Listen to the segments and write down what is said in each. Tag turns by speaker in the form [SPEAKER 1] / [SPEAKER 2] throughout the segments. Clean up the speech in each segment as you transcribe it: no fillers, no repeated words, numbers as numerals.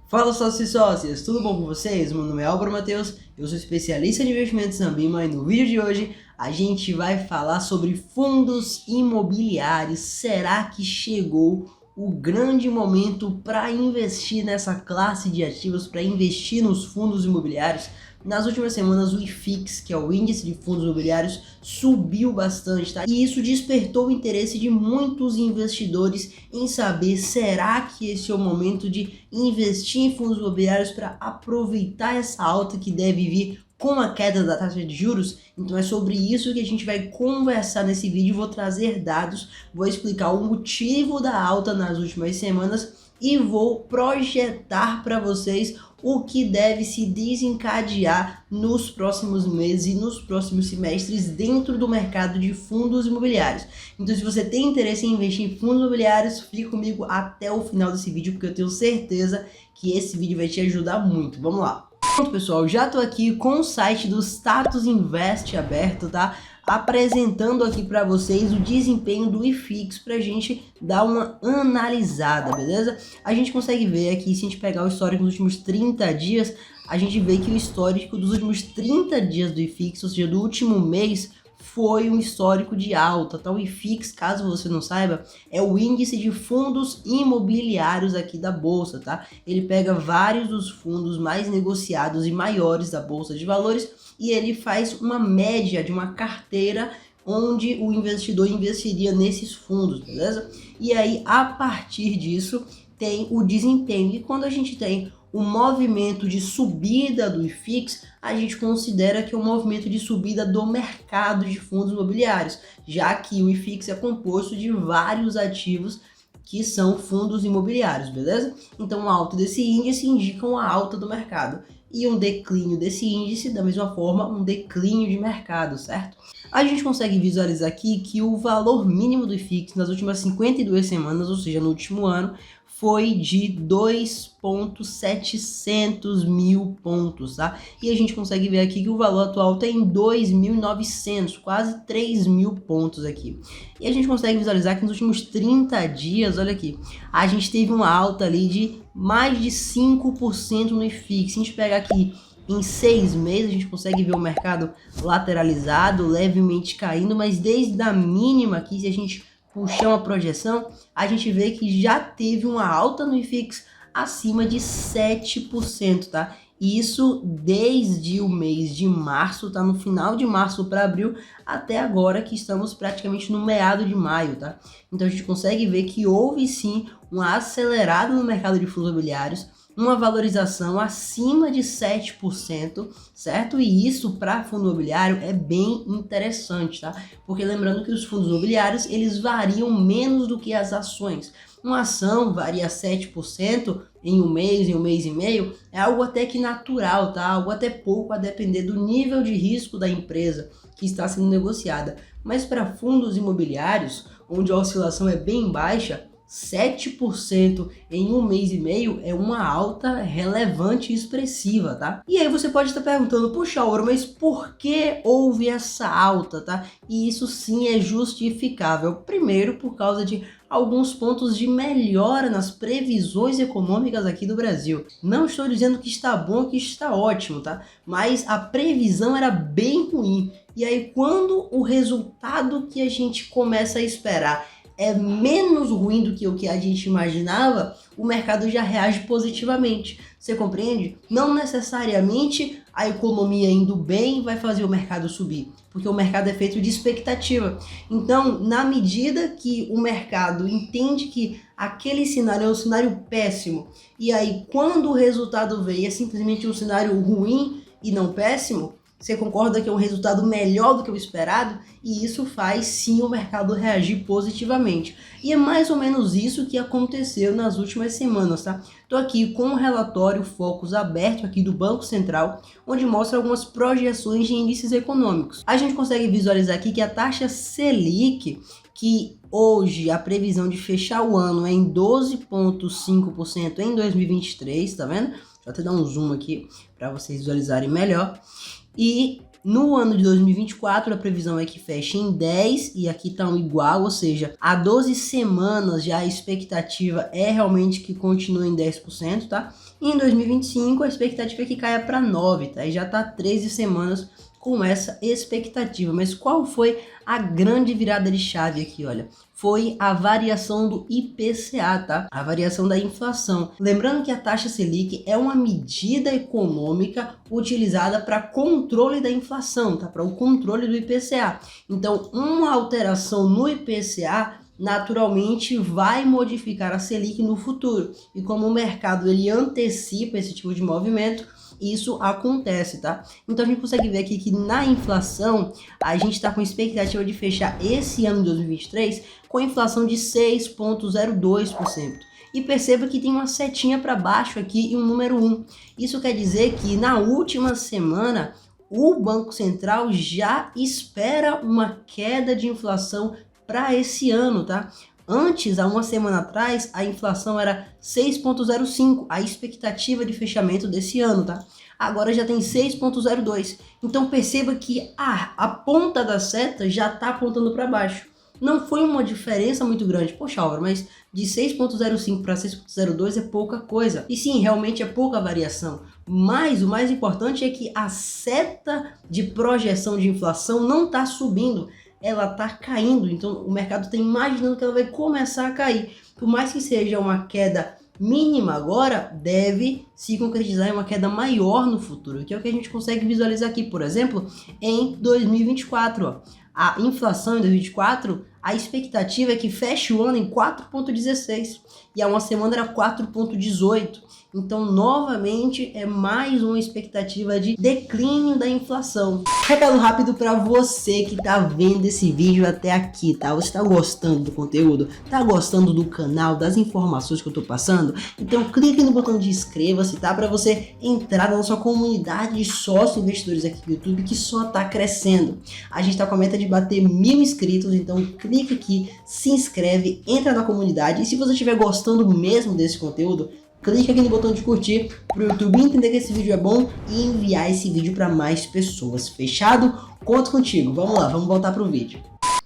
[SPEAKER 1] Fala sócios e sócias, tudo bom com vocês? Meu nome é Álvaro Matheus, eu sou especialista em investimentos na Ambima e no vídeo de hoje a gente vai falar sobre fundos imobiliários. Será que chegou o grande momento para investir nessa classe de ativos, para investir nos fundos imobiliários? Nas últimas semanas o IFIX, que é o índice de fundos imobiliários, subiu bastante, tá? E isso despertou o interesse de muitos investidores em saber, será que esse é o momento de investir em fundos imobiliários para aproveitar essa alta que deve vir com a queda da taxa de juros? Então é sobre isso que a gente vai conversar nesse vídeo. Vou trazer dados, vou explicar o motivo da alta nas últimas semanas e vou projetar para vocês o que deve se desencadear nos próximos meses e nos próximos semestres dentro do mercado de fundos imobiliários. Então, se você tem interesse em investir em fundos imobiliários, fique comigo até o final desse vídeo, porque eu tenho certeza que esse vídeo vai te ajudar muito. Vamos lá! Pronto, pessoal, já estou aqui com o site do Status Invest aberto, tá? Apresentando aqui para vocês o desempenho do IFIX para a gente dar uma analisada, beleza? A gente consegue ver aqui, se a gente pegar o histórico dos últimos 30 dias, a gente vê que o histórico dos últimos 30 dias do IFIX, ou seja, do último mês, foi um histórico de alta, tá? O IFIX, caso você não saiba, é o índice de fundos imobiliários aqui da bolsa, tá? Ele pega vários dos fundos mais negociados e maiores da bolsa de valores e ele faz uma média de uma carteira onde o investidor investiria nesses fundos, beleza? E aí, a partir disso, tem o desempenho. E quando a gente tem o movimento de subida do IFIX, a gente considera que é um movimento de subida do mercado de fundos imobiliários, já que o IFIX é composto de vários ativos que são fundos imobiliários, beleza? Então, a alta desse índice indica uma alta do mercado. E um declínio desse índice, da mesma forma, um declínio de mercado, certo? A gente consegue visualizar aqui que o valor mínimo do IFIX nas últimas 52 semanas, ou seja, no último ano, foi de 2.700 mil pontos, tá? E a gente consegue ver aqui que o valor atual está em 2.900, quase 3 mil pontos aqui. E a gente consegue visualizar que nos últimos 30 dias, olha aqui, a gente teve uma alta ali de mais de 5% no IFIX. Se a gente pegar aqui em 6 meses, a gente consegue ver o mercado lateralizado, levemente caindo, mas desde a mínima aqui, se a gente puxar uma projeção, a gente vê que já teve uma alta no IFIX acima de 7%, tá? Isso desde o mês de março, tá? No final de março para abril, até agora que estamos praticamente no meado de maio, tá? Então a gente consegue ver que houve sim uma acelerada no mercado de fundos imobiliários, uma valorização acima de 7%, certo? E isso para fundo imobiliário é bem interessante, tá? Porque lembrando que os fundos imobiliários, eles variam menos do que as ações. Uma ação varia 7% em um mês e meio, é algo até que natural, tá? Algo até pouco a depender do nível de risco da empresa que está sendo negociada. Mas para fundos imobiliários, onde a oscilação é bem baixa, 7% em um mês e meio é uma alta relevante e expressiva, tá? E aí você pode estar perguntando, puxa, Auro, mas por que houve essa alta, tá? E isso sim é justificável. Primeiro, por causa de alguns pontos de melhora nas previsões econômicas aqui do Brasil. Não estou dizendo que está bom, que está ótimo, tá? Mas a previsão era bem ruim. E aí quando o resultado que a gente começa a esperar é menos ruim do que o que a gente imaginava, o mercado já reage positivamente. Você compreende? Não necessariamente a economia indo bem vai fazer o mercado subir, porque o mercado é feito de expectativa. Então, na medida que o mercado entende que aquele cenário é um cenário péssimo, e aí quando o resultado vem é simplesmente um cenário ruim e não péssimo, você concorda que é um resultado melhor do que o esperado? E isso faz sim o mercado reagir positivamente. E é mais ou menos isso que aconteceu nas últimas semanas, tá? Tô aqui com um relatório Focus aberto aqui do Banco Central, onde mostra algumas projeções de índices econômicos. A gente consegue visualizar aqui que a taxa Selic, que hoje a previsão de fechar o ano é em 12,5% em 2023, tá vendo? Deixa eu até dar um zoom aqui para vocês visualizarem melhor. E No ano de 2024, a previsão é que feche em 10 e aqui tá um igual, ou seja, há 12 semanas já a expectativa é realmente que continue em 10%, tá? E em 2025 a expectativa é que caia para 9, tá? E já tá 13 semanas com essa expectativa. Mas qual foi a grande virada de chave aqui, olha? Foi a variação do IPCA, tá? A variação da inflação. Lembrando que a taxa Selic é uma medida econômica utilizada para controle da inflação, tá? Para o controle do IPCA. Então, uma alteração no IPCA naturalmente vai modificar a Selic no futuro. E como o mercado ele antecipa esse tipo de movimento, isso acontece, tá? Então a gente consegue ver aqui que na inflação a gente está com expectativa de fechar esse ano de 2023 com inflação de 6,02%. E perceba que tem uma setinha para baixo aqui e um número 1. Isso quer dizer que na última semana o Banco Central já espera uma queda de inflação para esse ano, tá? Antes, há uma semana atrás, a inflação era 6,05, a expectativa de fechamento desse ano, tá? Agora já tem 6,02. Então perceba que a ponta da seta já está apontando para baixo. Não foi uma diferença muito grande. Poxa, Álvaro, mas de 6,05 para 6,02 é pouca coisa. E sim, realmente é pouca variação. Mas o mais importante é que a seta de projeção de inflação não está subindo. Ela está caindo, então o mercado está imaginando que ela vai começar a cair. Por mais que seja uma queda mínima agora, deve se concretizar em uma queda maior no futuro, que é o que a gente consegue visualizar aqui, por exemplo, em 2024. Ó. A inflação em 2024, a expectativa é que feche o ano em 4,16 e há uma semana era 4,18. Então, novamente, é mais uma expectativa de declínio da inflação. Recado rápido para você que está vendo esse vídeo até aqui, tá? Você está gostando do conteúdo? Tá gostando do canal, das informações que eu tô passando? Então, clique no botão de inscreva-se, tá? Para você entrar na nossa comunidade de sócios investidores aqui do YouTube, que só tá crescendo. A gente tá com a meta de bater 1000 inscritos, então clique aqui, se inscreve, entra na comunidade. E se você estiver gostando mesmo desse conteúdo, clique aqui no botão de curtir para o YouTube entender que esse vídeo é bom e enviar esse vídeo para mais pessoas. Fechado? Conto contigo. Vamos lá, vamos voltar para o vídeo.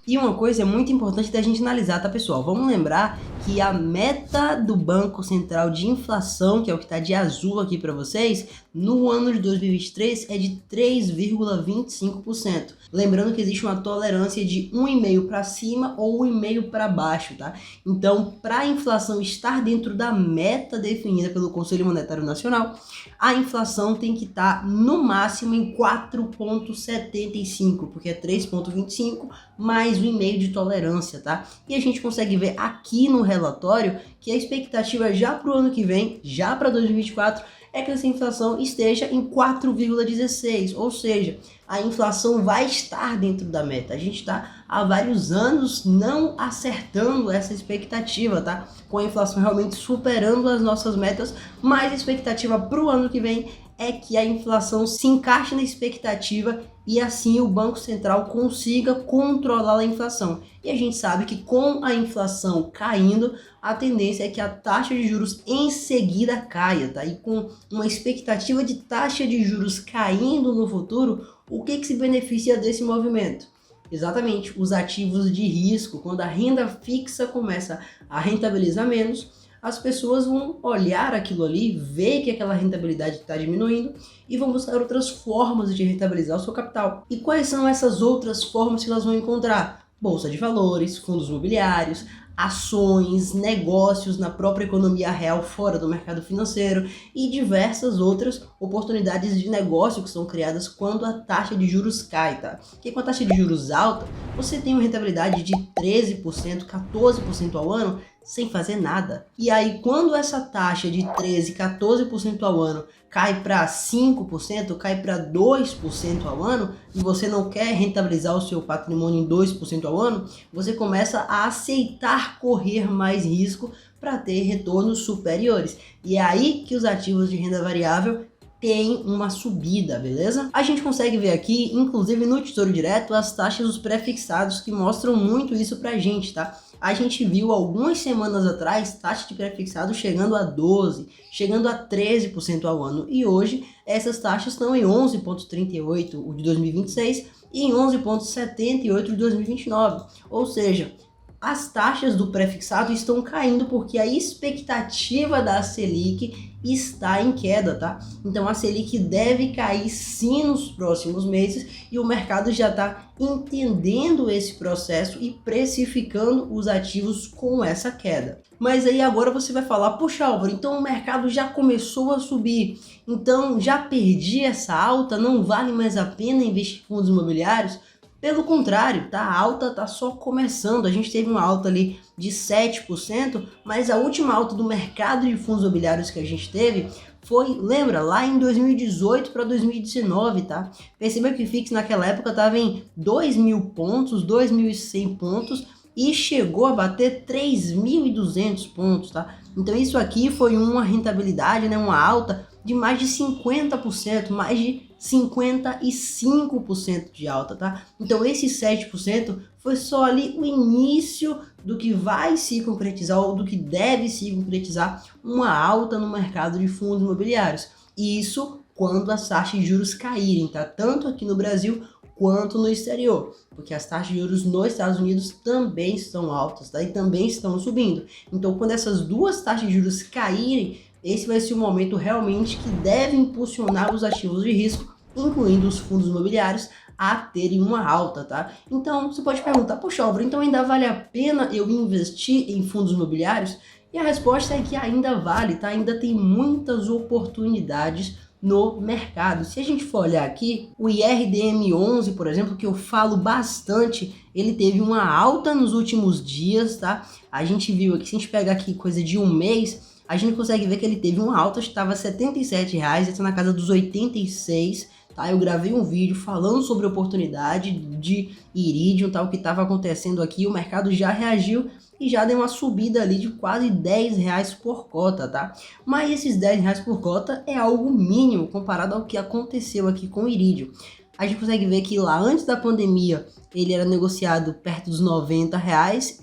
[SPEAKER 1] E uma coisa muito importante da gente analisar, tá, pessoal? Vamos lembrar que a meta do Banco Central de inflação, que é o que está de azul aqui para vocês, no ano de 2023 é de 3,25%. Lembrando que existe uma tolerância de 1,5 para cima ou 1,5 para baixo, tá? Então, para a inflação estar dentro da meta definida pelo Conselho Monetário Nacional, a inflação tem que estar no máximo em 4,75, porque é 3,25 mais 1,5 de tolerância, tá? E a gente consegue ver aqui no relatório que a expectativa já para o ano que vem, já para 2024, é que essa inflação esteja em 4,16, ou seja, a inflação vai estar dentro da meta. A gente está há vários anos não acertando essa expectativa, tá? Com a inflação realmente superando as nossas metas, mas a expectativa para o ano que vem é que a inflação se encaixe na expectativa e assim o Banco Central consiga controlar a inflação. E a gente sabe que com a inflação caindo, a tendência é que a taxa de juros em seguida caia, tá? E com uma expectativa de taxa de juros caindo no futuro, o que se beneficia desse movimento? Exatamente, os ativos de risco. Quando a renda fixa começa a rentabilizar menos, as pessoas vão olhar aquilo ali, ver que aquela rentabilidade está diminuindo e vão buscar outras formas de rentabilizar o seu capital. E quais são essas outras formas que elas vão encontrar? Bolsa de valores, fundos imobiliários, ações, negócios na própria economia real fora do mercado financeiro e diversas outras oportunidades de negócio que são criadas quando a taxa de juros cai, tá? Porque com a taxa de juros alta, você tem uma rentabilidade de 13%, 14% ao ano sem fazer nada. E aí, quando essa taxa de 13, 14% ao ano cai para 5%, cai para 2% ao ano, e você não quer rentabilizar o seu patrimônio em 2% ao ano, você começa a aceitar correr mais risco para ter retornos superiores. E é aí que os ativos de renda variável tem uma subida, beleza? A gente consegue ver aqui, inclusive no Tesouro Direto, as taxas dos pré-fixados que mostram muito isso pra gente, tá? a gente viu algumas semanas atrás taxa de pré-fixado chegando a 12%, chegando a 13% ao ano. E hoje essas taxas estão em 11,38% o de 2026 e em 11,78% de 2029. Ou seja, as taxas do pré-fixado estão caindo porque a expectativa da Selic está em queda, tá? Então a Selic deve cair sim nos próximos meses e o mercado já está entendendo esse processo e precificando os ativos com essa queda. Mas aí agora você vai falar, poxa Álvaro, então o mercado já começou a subir, então já perdi essa alta, não vale mais a pena investir em fundos imobiliários? Pelo contrário, tá? A alta tá só começando. A gente teve uma alta ali de 7%, mas a última alta do mercado de fundos imobiliários que a gente teve foi, lembra, lá em 2018 para 2019, tá? Perceba que o FIX naquela época estava em 2.000 pontos, 2.100 pontos e chegou a bater 3.200 pontos, tá? Então isso aqui foi uma rentabilidade, né, uma alta de mais de 50%, mais de 55% de alta, tá? Então esse 7% foi só ali o início do que vai se concretizar ou do que deve se concretizar uma alta no mercado de fundos imobiliários. E isso quando as taxas de juros caírem, tá? Tanto aqui no Brasil quanto no exterior, porque as taxas de juros nos Estados Unidos também estão altas, tá? E também estão subindo. Então quando essas duas taxas de juros caírem, esse vai ser o momento realmente que deve impulsionar os ativos de risco, incluindo os fundos imobiliários, a terem uma alta, tá? Então você pode perguntar, poxa Álvaro, então ainda vale a pena eu investir em fundos imobiliários? E a resposta é que ainda vale, tá? Ainda tem muitas oportunidades no mercado. Se a gente for olhar aqui, o IRDM11, por exemplo, que eu falo bastante, ele teve uma alta nos últimos dias, tá? A gente viu aqui, se a gente pegar aqui coisa de um mês, a gente consegue ver que ele teve uma alta, estava R$ 77,00, está na casa dos 86, tá? Eu gravei um vídeo falando sobre a oportunidade de Iridium, tá? O que estava acontecendo aqui, o mercado já reagiu e já deu uma subida ali de quase R$ 10,00 por cota, tá? Mas esses R$ 10,00 por cota é algo mínimo comparado ao que aconteceu aqui com o Iridium. A gente consegue ver que lá antes da pandemia ele era negociado perto dos R$ 90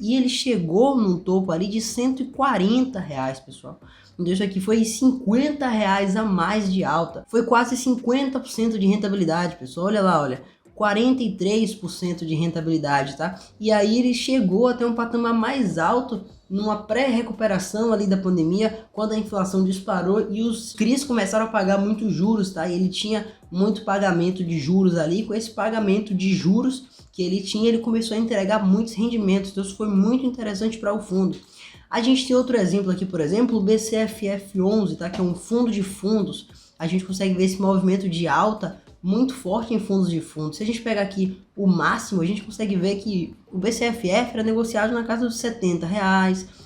[SPEAKER 1] e ele chegou num topo ali de R$ 140, pessoal. Então isso aqui foi R$ 50 a mais de alta. Foi quase 50% de rentabilidade, pessoal. Olha lá, olha. 43% de rentabilidade, tá? E aí ele chegou até um patamar mais alto numa pré-recuperação ali da pandemia, quando a inflação disparou e os CRIs começaram a pagar muitos juros, tá? E ele tinha muito pagamento de juros ali, com esse pagamento de juros que ele tinha, ele começou a entregar muitos rendimentos, então isso foi muito interessante para o fundo. A gente tem outro exemplo aqui, por exemplo, o BCFF11, tá? Que é um fundo de fundos. A gente consegue ver esse movimento de alta muito forte em fundos de fundos. Se a gente pegar aqui o máximo, a gente consegue ver que o BCFF era negociado na casa dos R$ 70,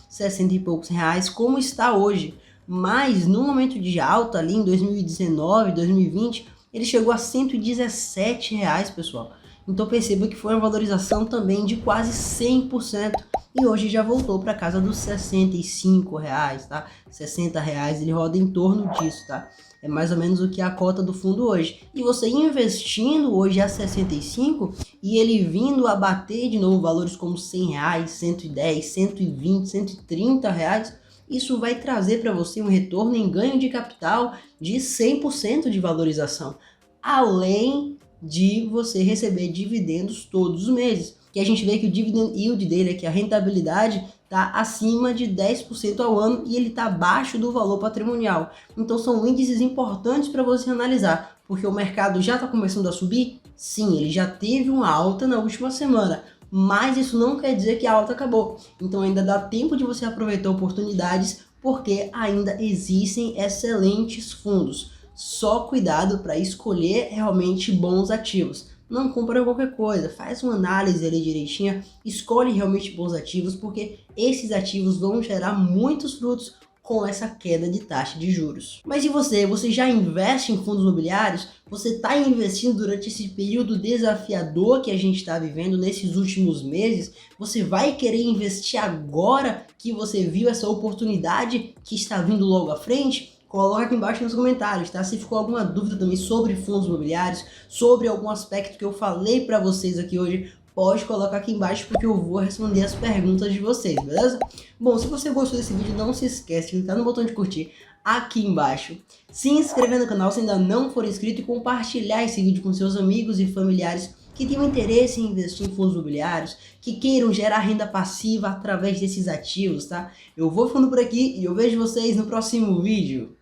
[SPEAKER 1] 60 e poucos reais, como está hoje. Mas no momento de alta ali em 2019, 2020, ele chegou a R$ 117, pessoal. Então perceba que foi uma valorização também de quase 100%. E hoje já voltou para casa dos R$ 65, tá? R$ 60, ele roda em torno disso, tá? É mais ou menos o que é a cota do fundo hoje. E você investindo hoje a 65 e ele vindo a bater de novo valores como R$ 100, 110, 120, R$ 130, isso vai trazer para você um retorno em ganho de capital de 100% de valorização. Além de você receber dividendos todos os meses. Que a gente vê que o dividend yield dele aqui, a rentabilidade, está acima de 10% ao ano e ele está abaixo do valor patrimonial. Então são índices importantes para você analisar, porque o mercado já está começando a subir? Sim, ele já teve uma alta na última semana, mas isso não quer dizer que a alta acabou. Então ainda dá tempo de você aproveitar oportunidades, porque ainda existem excelentes fundos. Só cuidado para escolher realmente bons ativos. Não compra qualquer coisa, faz uma análise ali direitinha, escolhe realmente bons ativos, porque esses ativos vão gerar muitos frutos com essa queda de taxa de juros. Mas e você? Você já investe em fundos imobiliários? Você está investindo durante esse período desafiador que a gente está vivendo nesses últimos meses? Você vai querer investir agora que você viu essa oportunidade que está vindo logo à frente? Coloca aqui embaixo nos comentários, tá? Se ficou alguma dúvida também sobre fundos imobiliários, sobre algum aspecto que eu falei para vocês aqui hoje, pode colocar aqui embaixo porque eu vou responder as perguntas de vocês, beleza? Bom, se você gostou desse vídeo, não se esquece de clicar no botão de curtir aqui embaixo, se inscrever no canal se ainda não for inscrito e compartilhar esse vídeo com seus amigos e familiares que tenham interesse em investir em fundos imobiliários, que queiram gerar renda passiva através desses ativos, tá? Eu vou ficando por aqui e eu vejo vocês no próximo vídeo.